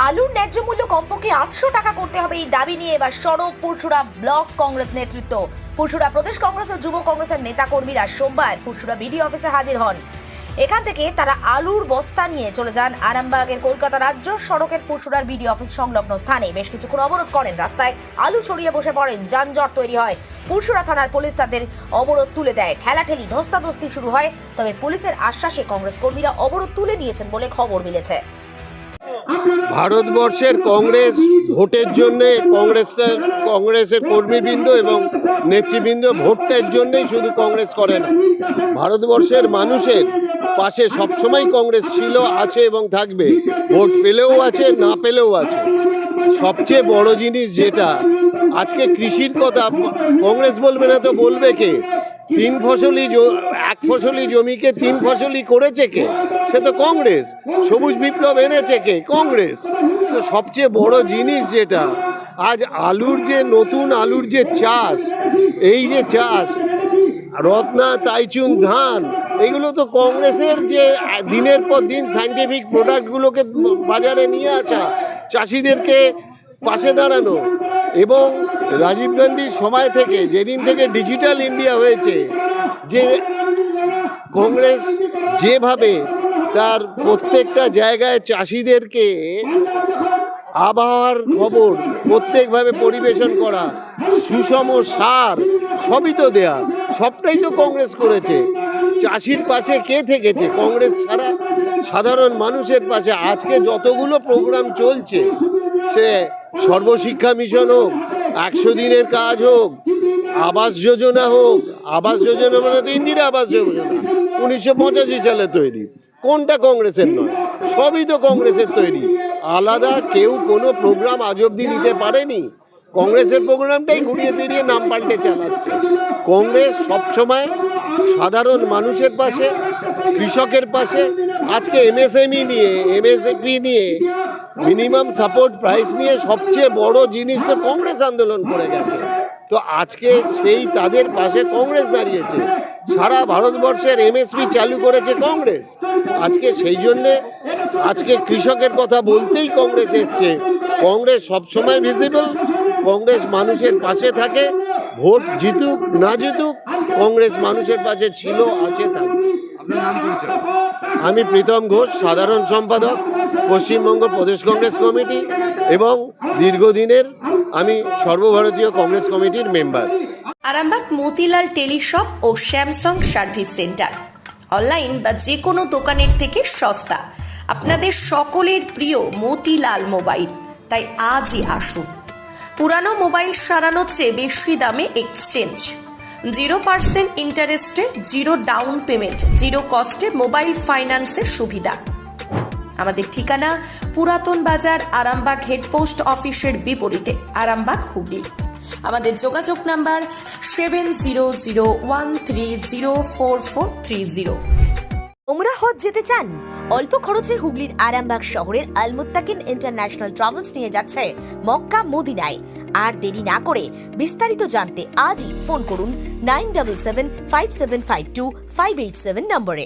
আলুর ন্যায্য মূল্য কমপক্ষে 800 টাকা করতে হবে এই দাবি নিয়ে এবার সরব পুরসুরা ব্লক কংগ্রেস নেতৃত্ব। পুরসুরা প্রদেশ কংগ্রেস ও যুব কংগ্রেসের নেতাকর্মীরা সোমবার পুরসুরা বিডিও অফিসে হাজির হন। এখান থেকে তারা আলুর বস্তা নিয়ে চলে যান আরামবাগের কলকাতা রাজ্য সড়কের পুরসুরার বিডিও অফিস সংলগ্ন স্থানে। বেশ কিছুক্ষণ অবরোধ করেন, রাস্তায় আলু ছড়িয়ে বসে পড়েন, যানজট তৈরি হয়। পুরসুরা থানার পুলিশ তাদের অবরোধ তুলে দেয়, ঠেলাঠেলি ধস্তাধস্তি শুরু হয়। তবে পুলিশের আশ্বাসে কংগ্রেস কর্মীরা অবরোধ তুলে নিয়েছেন বলে খবর মিলেছে। ভারতবর্ষের কংগ্রেস ভোটের জন্য কংগ্রেসের কর্মীবৃন্দ এবং নেতৃবৃন্দ ভোটের জন্যই শুধু কংগ্রেস করে না, ভারতবর্ষের মানুষের পাশে সবসময় কংগ্রেস ছিল, আছে এবং থাকবে। ভোট পেলেও আছে, না পেলেও আছে। সবচেয়ে বড় জিনিস যেটা আজকে কৃষির কথা কংগ্রেস বলবে না তো বলবে কে? এক ফসলি জমিকে 3 ফসলি করেছে কে? সে তো কংগ্রেস। সবুজ বিপ্লব এনেছে কে? কংগ্রেস। তো সবচেয়ে বড় জিনিস যেটা আজ নতুন আলুর যে চাষ, এই যে চাষ রত্না, তাইচুন ধান, এগুলো তো কংগ্রেসের যে দিনের পর দিন সায়েন্টিফিক প্রোডাক্টগুলোকে বাজারে নিয়ে আসা, চাষিদেরকে পাশে দাঁড়ানো। এবং রাজীব গান্ধীর সময় থেকে, যেদিন থেকে ডিজিটাল ইন্ডিয়া হয়েছে, যে কংগ্রেস যেভাবে তার প্রত্যেকটা জায়গায় চাষিদেরকে আবহাওয়ার খবর প্রত্যেকভাবে পরিবেশন করা, সুষম সার সবই তো দেয়া, সবটাই তো কংগ্রেস করেছে। চাষির পাশে কে থেকেছে কংগ্রেস ছাড়া? সাধারণ মানুষের পাশে। আজকে যতগুলো প্রোগ্রাম চলছে, সে সর্বশিক্ষা মিশন হোক, 100 দিনের কাজ হোক, আবাস যোজনা হোক, আবাস যোজনা মানে তো ইন্দিরা আবাস যোজনা 1985 সালে তৈরি, কোনটা কংগ্রেসের নয়? সবই তো কংগ্রেসের তৈরি। আলাদা কেউ কোনো প্রোগ্রাম আজ অবধি নিতে পারেনি। কংগ্রেসের প্রোগ্রামটাই ঘুরিয়ে ফিরিয়ে নাম পাল্টে চালাচ্ছে। কংগ্রেস সবসময় সাধারণ মানুষের পাশে, কৃষকের পাশে। আজকে এমএসপি নিয়ে, মিনিমাম সাপোর্ট প্রাইস নিয়ে সবচেয়ে বড় জিনিস তো কংগ্রেস আন্দোলন করে গেছে। তো আজকে সেই তাদের পাশে কংগ্রেস দাঁড়িয়েছে। সারা ভারতবর্ষের এমএসপি চালু করেছে কংগ্রেস। আজকে সেই জন্যে আজকে কৃষকের কথা বলতেই কংগ্রেস এসছে। কংগ্রেস সবসময় ভিজিবল, কংগ্রেস মানুষের পাশে থাকে। ভোট জিতুক না জিতুক, কংগ্রেস মানুষের পাশে ছিল, আছে, থাকবে। আপনার নাম পরিচয়? আমি প্রীতম ঘোষ, সাধারণ সম্পাদক, পশ্চিমবঙ্গ প্রদেশ কংগ্রেস কমিটি, এবং দীর্ঘদিনের আমি সর্বভারতীয় কংগ্রেস কমিটির মেম্বার। আরামবাগ মতিলাল টেলিশপ ও স্যামসাং সার্ভিস সেন্টার, অনলাইন বা যে কোনো দোকানের থেকে সস্তা। আপনাদের সকলের প্রিয় মতিলাল মোবাইল। তাই আজই আসুন। পুরানো মোবাইল সারানোর চেয়ে বেশি দামে এক্সচেঞ্জ, 0% ইন্টারেস্টে, 0 ডাউন পেমেন্ট, 0 কস্টে মোবাইল ফাইন্যান্সের সুবিধা। আমাদের ঠিকানা পুরাতন বাজার, আরামবাগ হেডপোস্ট অফিসের বিপরীতে, আরামবাগ, হুগলি। আমাদের যোগাযোগ নাম্বার 7001304430। ওমরা হজ যেতে চান? অল্প খরচে হুগলির আরামবাগ শহরের আল মুত্তাকিন ইন্টারন্যাশনাল ট্রাভেলস নিয়ে যাচ্ছে মক্কা মদিনায়। আর দেরি না করে বিস্তারিত জানতে আজই ফোন করুন 9775752587 নম্বরে।